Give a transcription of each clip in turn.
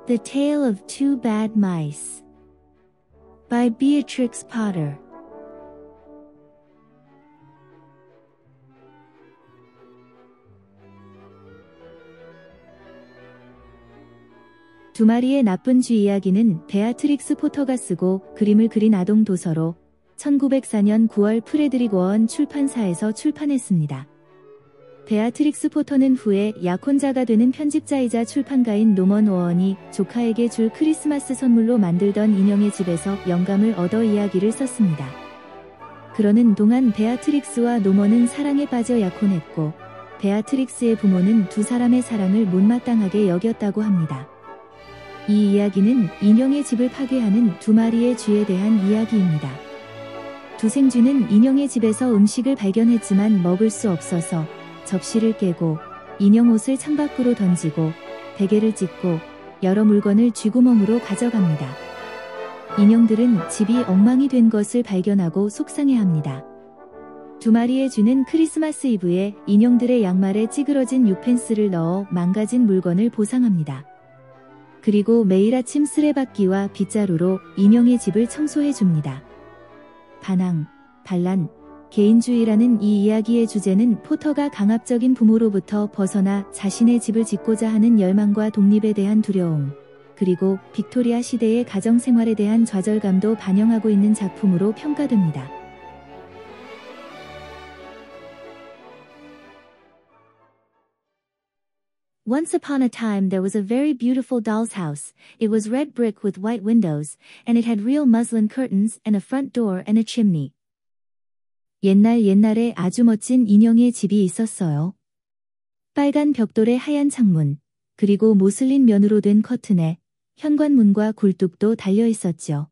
The Tale of Two Bad Mice by Beatrix Potter. 두 마리의 나쁜 쥐 이야기는 베아트릭스 포터가 쓰고 그림을 그린 아동 도서로 1904년 9월 프레드릭 워언 출판사에서 출판했습니다. 베아트릭스 포터는 후에 약혼자가 되는 편집자이자 출판가인 노먼 워언이 조카에게 줄 크리스마스 선물로 만들던 인형의 집에서 영감을 얻어 이야기를 썼습니다. 그러는 동안 베아트릭스와 노먼은 사랑에 빠져 약혼했고 베아트릭스의 부모는 두 사람의 사랑을 못마땅하게 여겼다고 합니다. 이 이야기는 인형의 집을 파괴하는 두 마리의 쥐에 대한 이야기입니다. 두 생쥐는 인형의 집에서 음식을 발견했지만 먹을 수 없어서 접시를 깨고 인형 옷을 창밖으로 던지고 베개를 찢고 여러 물건을 쥐구멍으로 가져갑니다. 인형들은 집이 엉망이 된 것을 발견하고 속상해합니다. 두 마리의 쥐는 크리스마스 이브에 인형들의 양말에 찌그러진 유펜스를 넣어 망가진 물건을 보상합니다. 그리고 매일 아침 쓰레받기와 빗자루로 인형의 집을 청소해줍니다. 반항, 반란, 개인주의라는 이 이야기의 주제는 포터가 강압적인 부모로부터 벗어나 자신의 집을 짓고자 하는 열망과 독립에 대한 두려움, 그리고 빅토리아 시대의 가정생활에 대한 좌절감도 반영하고 있는 작품으로 평가됩니다. Once upon a time there was a very beautiful doll's house. It was red brick with white windows, and it had real muslin curtains and a front door and a chimney. 옛날에 아주 멋진 인형의 집이 있었어요. 빨간 벽돌에 하얀 창문, 그리고 모슬린 면으로 된 커튼에 현관문과 굴뚝도 달려 있었죠.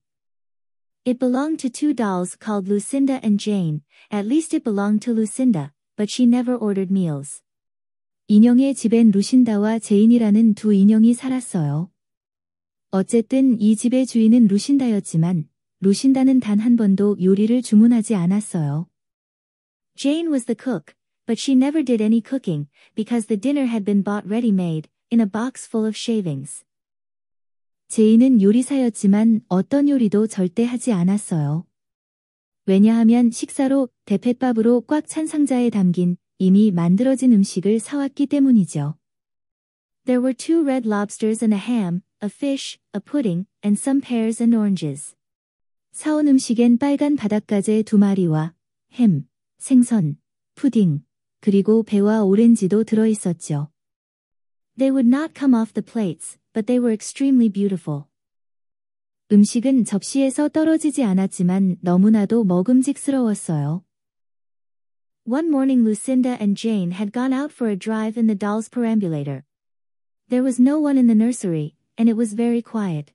It belonged to two dolls called Lucinda and Jane. At least it belonged to Lucinda, but she never ordered meals. 인형의 집엔 루신다와 제인이라는 두 인형이 살았어요. 어쨌든 이 집의 주인은 루신다였지만 루신다는 단 한 번도 요리를 주문하지 않았어요. Jane was the cook, but she never did any cooking because the dinner had been bought ready-made in a box full of shavings. 제인은 요리사였지만 어떤 요리도 절대 하지 않았어요. 왜냐하면 식사로 대패밥으로 꽉 찬 상자에 담긴 이미 만들어진 음식을 사왔기 때문이죠. There were two red lobsters and a ham, a fish, a pudding, and some pears and oranges. 사온 음식엔 빨간 바닷가재 두 마리와 햄, 생선, 푸딩, 그리고 배와 오렌지도 들어있었죠. They would not come off the plates, but they were extremely beautiful. 음식은 접시에서 떨어지지 않았지만 너무나도 먹음직스러웠어요. One morning Lucinda and Jane had gone out for a drive in the doll's perambulator. There was no one in the nursery, and it was very quiet.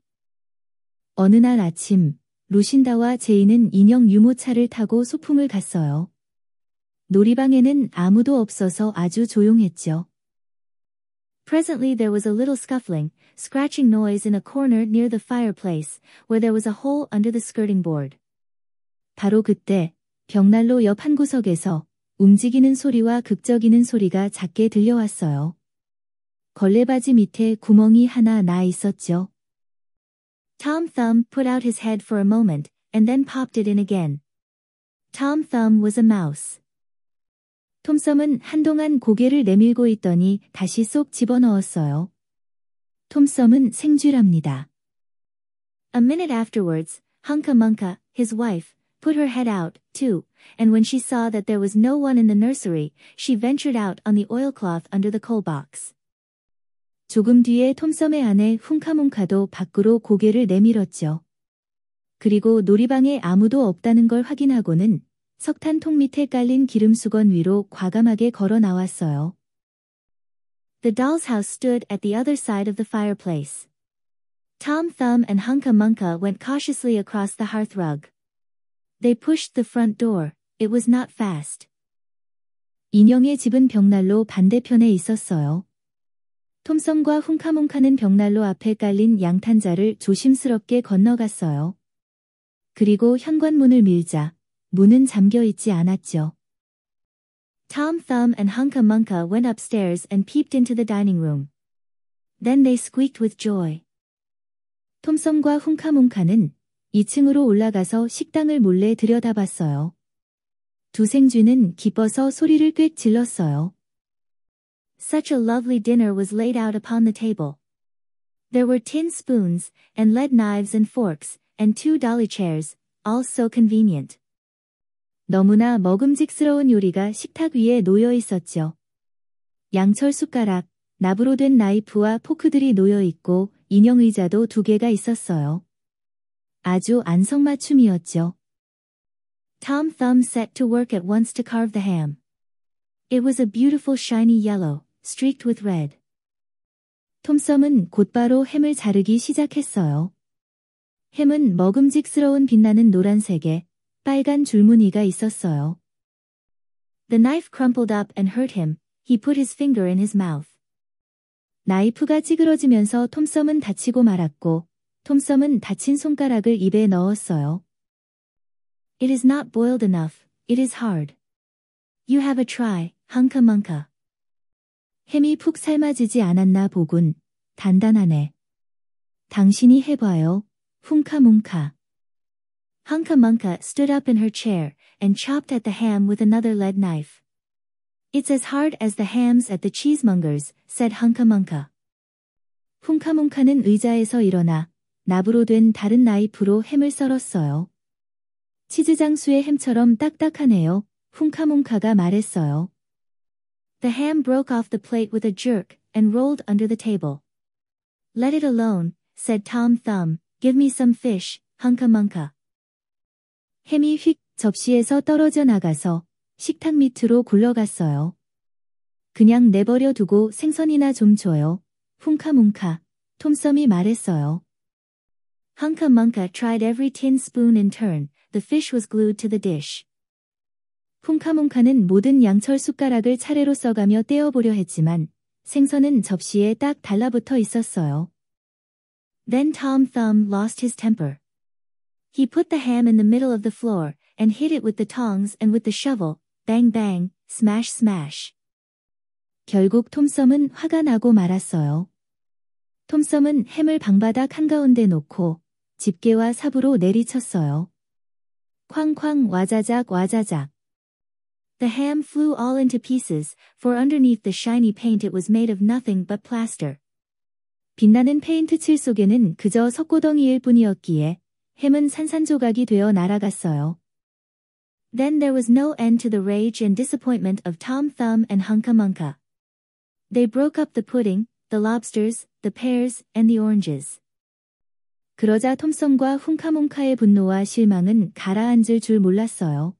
어느 날 아침, 루신다와 제인은 인형 유모차를 타고 소풍을 갔어요. 놀이방에는 아무도 없어서 아주 조용했죠. Presently there was a little scuffling, scratching noise in a corner near the fireplace, where there was a hole under the skirting board. 바로 그때 벽난로 옆 한 구석에서 움직이는 소리와 극적이는 소리가 작게 들려왔어요. 걸레바지 밑에 구멍이 하나 나 있었죠. Tom Thumb put out his head for a moment, and then popped it in again. Tom Thumb was a mouse. 톰썸은 한동안 고개를 내밀고 있더니 다시 쏙 집어넣었어요. 톰썸은 생쥐랍니다. A minute afterwards, Hunca Munca, his wife, put her head out, too, and when she saw that there was no one in the nursery, she ventured out on the oilcloth under the coal box. 조금 뒤에 톰썸의 아내 훔카뭉카도 밖으로 고개를 내밀었죠. 그리고 놀이방에 아무도 없다는 걸 확인하고는 석탄통 밑에 깔린 기름수건 위로 과감하게 걸어 나왔어요. The doll's house stood at the other side of the fireplace. Tom Thumb and Hunca Munca went cautiously across the hearth rug. They pushed the front door. It was not fast. 인형의 집은 벽난로 반대편에 있었어요. 톰썸과 훔카뭉카는 벽난로 앞에 깔린 양탄자를 조심스럽게 건너갔어요. 그리고 현관문을 밀자 문은 잠겨 있지 않았죠. Tom Thumb and Hunca Munca went upstairs and peeped into the dining room. Then they squeaked with joy. 톰썸과 훔카뭉카는 2층으로 올라가서 식당을 몰래 들여다봤어요. 두 생쥐는 기뻐서 소리를 꽥 질렀어요. Such a lovely dinner was laid out upon the table. There were tin spoons, and lead knives and forks, and 2 dolly chairs, all so convenient. 너무나 먹음직스러운 요리가 식탁 위에 놓여 있었죠. 양철 숟가락, 납으로 된 나이프와 포크들이 놓여 있고 인형 의자도 2개가 있었어요. 아주 안성맞춤이었죠. Tom Thumb set to work at once to carve the ham. It was a beautiful shiny yellow, streaked with red. 톰썸은 곧바로 햄을 자르기 시작했어요. 햄은 먹음직스러운 빛나는 노란색에 빨간 줄무늬가 있었어요. The knife crumpled up and hurt him. He put his finger in his mouth. 나이프가 찌그러지면서 톰썸은 다치고 말았고, 톰썸은 다친 손가락을 입에 넣었어요. It is not boiled enough. It is hard. You have a try, hunca-munca. 햄이 푹 삶아지지 않았나 보군. 단단하네. 당신이 해봐요. 훔카뭉카. Hunca-munca stood up in her chair and chopped at the ham with another lead knife. It's as hard as the hams at the cheesemonger's, said Hunca-munca. 훔카뭉카는 의자에서 일어나 납으로 된 다른 나이프로 햄을 썰었어요. 치즈 장수의 햄처럼 딱딱하네요. 훔카뭉카가 말했어요. The ham broke off the plate with a jerk and rolled under the table. Let it alone, said Tom Thumb. Give me some fish, Hunca-munca. 햄이 휙 접시에서 떨어져 나가서 식탁 밑으로 굴러갔어요. 그냥 내버려 두고 생선이나 좀 줘요. 훔카뭉카. 톰썸이 말했어요. Hunca-munca tried every tin spoon in turn. The fish was glued to the dish. 훔카뭉카는 모든 양철 숟가락을 차례로 써가며 떼어보려 했지만 생선은 접시에 딱 달라붙어 있었어요. Then Tom Thumb lost his temper. He put the ham in the middle of the floor and hit it with the tongs and with the shovel. Bang bang, smash smash. 결국 톰썸은 화가 나고 말았어요. 톰썸은 햄을 방바닥 한가운데 놓고 집게와 삽으로 내리쳤어요. 쾅쾅 와자작 와자작. The ham flew all into pieces, for underneath the shiny paint it was made of nothing but plaster. 빛나는 페인트 칠 속에는 그저 석고덩이일 뿐이었기에 햄은 산산조각이 되어 날아갔어요. Then there was no end to the rage and disappointment of Tom Thumb and Hunca-munca. They broke up the pudding, the lobsters, the pears, and the oranges. 그러자 톰썸과 훔카뭉카의 분노와 실망은 가라앉을 줄 몰랐어요.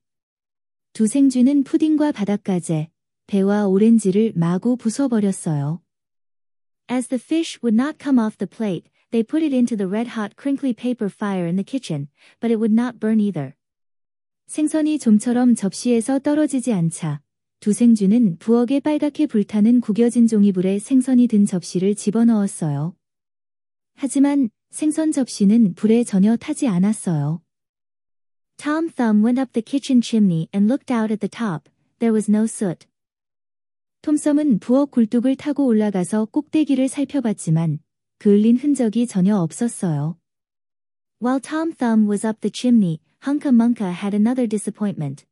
두 생쥐는 푸딩과 바닷가재, 배와 오렌지를 마구 부숴버렸어요. As the fish would not come off the plate, they put it into the red-hot crinkly paper fire in the kitchen, but it would not burn either. 생선이 좀처럼 접시에서 떨어지지 않자 두 생쥐는 부엌에 빨갛게 불타는 구겨진 종이불에 생선이 든 접시를 집어넣었어요. 하지만 생선 접시는 불에 전혀 타지 않았어요. Tom Thumb went up the kitchen chimney and looked out at the top. There was no soot. 톰썸은 부엌 굴뚝을 타고 올라가서 꼭대기를 살펴봤지만 그을린 흔적이 전혀 없었어요. While Tom Thumb was up the chimney, Hunca-munca had another disappointment.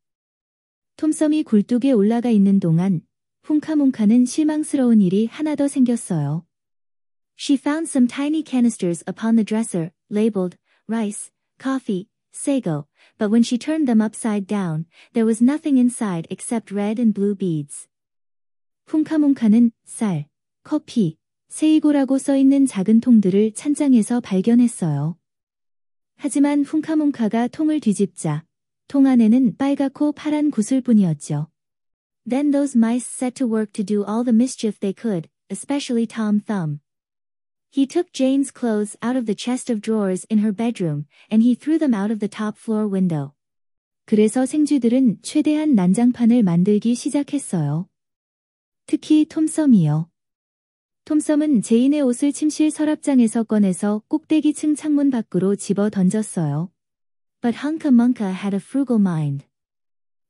톰썸이 굴뚝에 올라가 있는 동안 훔카뭉카는 실망스러운 일이 하나 더 생겼어요. She found some tiny canisters upon the dresser, labeled rice, coffee, sago, but when she turned them upside down, there was nothing inside except red and blue beads. 훔카뭉카는 쌀, 커피, 세이고라고 써있는 작은 통들을 찬장에서 발견했어요. 하지만 훔카뭉카가 통을 뒤집자 통 안에는 빨갛고 파란 구슬뿐이었죠. Then those mice set to work to do all the mischief they could, especially Tom Thumb. He took Jane's clothes out of the chest of drawers in her bedroom, and he threw them out of the top floor window. 그래서 생쥐들은 최대한 난장판을 만들기 시작했어요. 특히 톰썸이요. 톰썸은 제인의 옷을 침실 서랍장에서 꺼내서 꼭대기층 창문 밖으로 집어 던졌어요. But Hunca-munca had a frugal mind.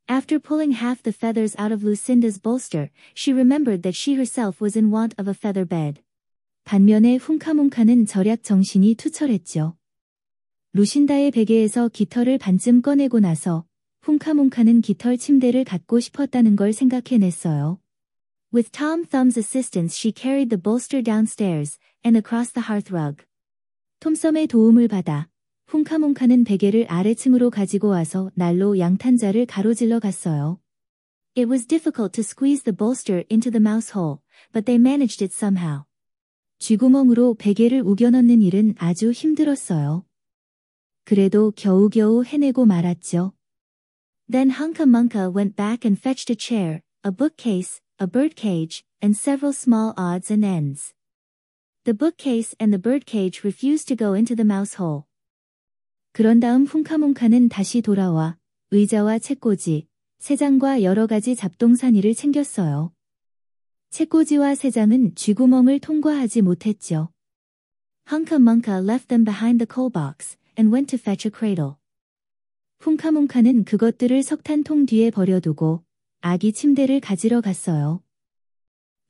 After pulling half the feathers out of Lucinda's bolster, she remembered that she herself was in want of a feather bed. 반면에 훔카뭉카는 절약 정신이 투철했죠. 루신다의 베개에서 깃털을 반쯤 꺼내고 나서 훔카뭉카는 깃털 침대를 갖고 싶었다는 걸 생각해냈어요. With Tom Thumb's assistance, she carried the bolster downstairs and across the hearthrug. 톰썸의 도움을 받아 훔카뭉카는 베개를 아래층으로 가지고 와서 날로 양탄자를 가로질러 갔어요. It was difficult to squeeze the bolster into the mouse hole, but they managed it somehow. 쥐구멍으로 베개를 우겨넣는 일은 아주 힘들었어요. 그래도 겨우겨우 해내고 말았죠. Then Hunca Munca went back and fetched a chair, a bookcase, a birdcage, and several small odds and ends. The bookcase and the birdcage refused to go into the mouse hole. 그런 다음 훔카뭉카는 다시 돌아와 의자와 책꽂이, 새장과 여러 가지 잡동사니를 챙겼어요. 책꽂이와 새장은 쥐구멍을 통과하지 못했죠. Hunca Munca left them behind the coal box and went to fetch a cradle. 훔카뭉카는 그것들을 석탄통 뒤에 버려두고 아기 침대를 가지러 갔어요.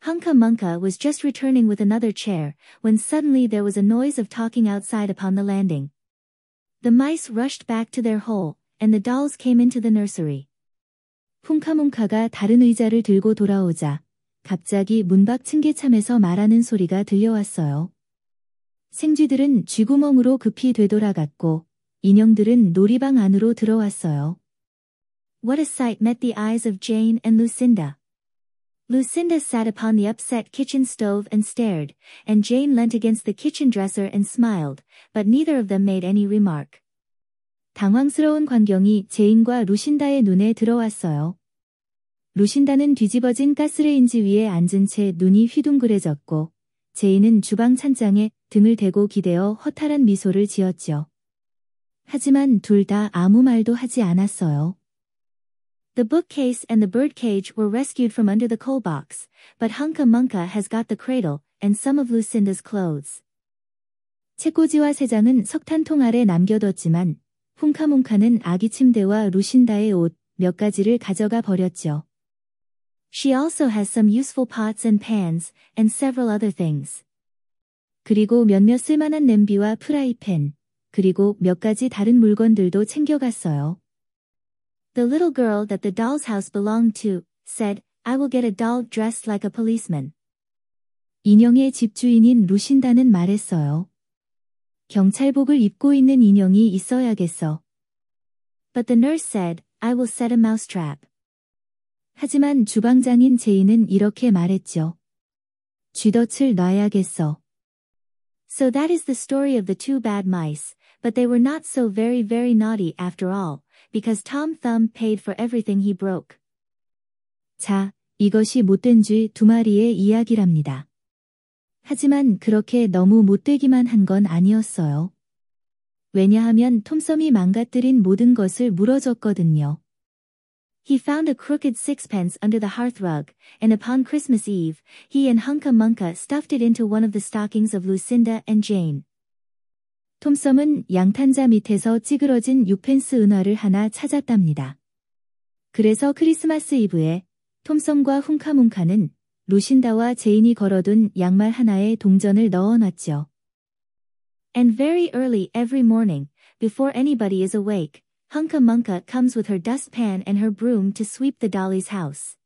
Hunca Munca was just returning with another chair when suddenly there was a noise of talking outside upon the landing. The mice rushed back to their hole, and the dolls came into the nursery. 훔카뭉카가 다른 의자를 들고 돌아오자 갑자기 문 밖 층계참에서 말하는 소리가 들려왔어요. 생쥐들은 쥐구멍으로 급히 되돌아갔고 인형들은 놀이방 안으로 들어왔어요. What a sight met the eyes of Jane and Lucinda. Lucinda sat upon the upset kitchen stove and stared, and Jane leant against the kitchen dresser and smiled, but neither of them made any remark. 당황스러운 광경이 제인과 루신다의 눈에 들어왔어요. 루신다는 뒤집어진 가스레인지 위에 앉은 채 눈이 휘둥그레졌고, 제인은 주방 찬장에 등을 대고 기대어 허탈한 미소를 지었죠. 하지만 둘 다 아무 말도 하지 않았어요. The bookcase and the birdcage were rescued from under the coal box, but Hunca Munca has got the cradle and some of Lucinda's clothes. 책꽂이와 새장은 석탄통 아래 남겨뒀지만 훔카뭉카는 아기 침대와 루신다의 옷 몇 가지를 가져가 버렸죠. She also has some useful pots and pans and several other things. 그리고 몇몇 쓸만한 냄비와 프라이팬, 그리고 몇 가지 다른 물건들도 챙겨갔어요. The little girl that the doll's house belonged to said, I will get a doll dressed like a policeman. 인형의 집주인인 루신다는 말했어요. 경찰복을 입고 있는 인형이 있어야겠어. But the nurse said, I will set a mousetrap. 하지만 주방장인 제이는 이렇게 말했죠. 쥐덫을 놔야겠어. So that is the story of the two bad mice, but they were not so very very naughty after all, because Tom Thumb paid for everything he broke. 자, 이것이 못된 쥐 두 마리의 이야기랍니다. 하지만 그렇게 너무 못되기만 한 건 아니었어요. 왜냐하면 톰썸이 망가뜨린 모든 것을 물어줬거든요. He found a crooked sixpence under the hearthrug, and upon Christmas Eve, he and Hunca Munca stuffed it into one of the stockings of Lucinda and Jane. 톰썸은 양탄자 밑에서 찌그러진 6펜스 은화를 하나 찾았답니다. 그래서 크리스마스 이브에 톰썸과 훔카뭉카는 루신다와 제인이 걸어둔 양말 하나에 동전을 넣어놨죠. And very early every morning, before anybody is awake, Hunca Munca comes with her dustpan and her broom to sweep the dolly's house.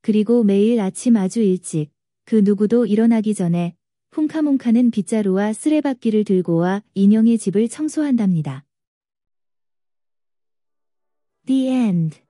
그리고 매일 아침 아주 일찍, 그 누구도 일어나기 전에 훔카뭉카는 빗자루와 쓰레받기를 들고 와 인형의 집을 청소한답니다. The end.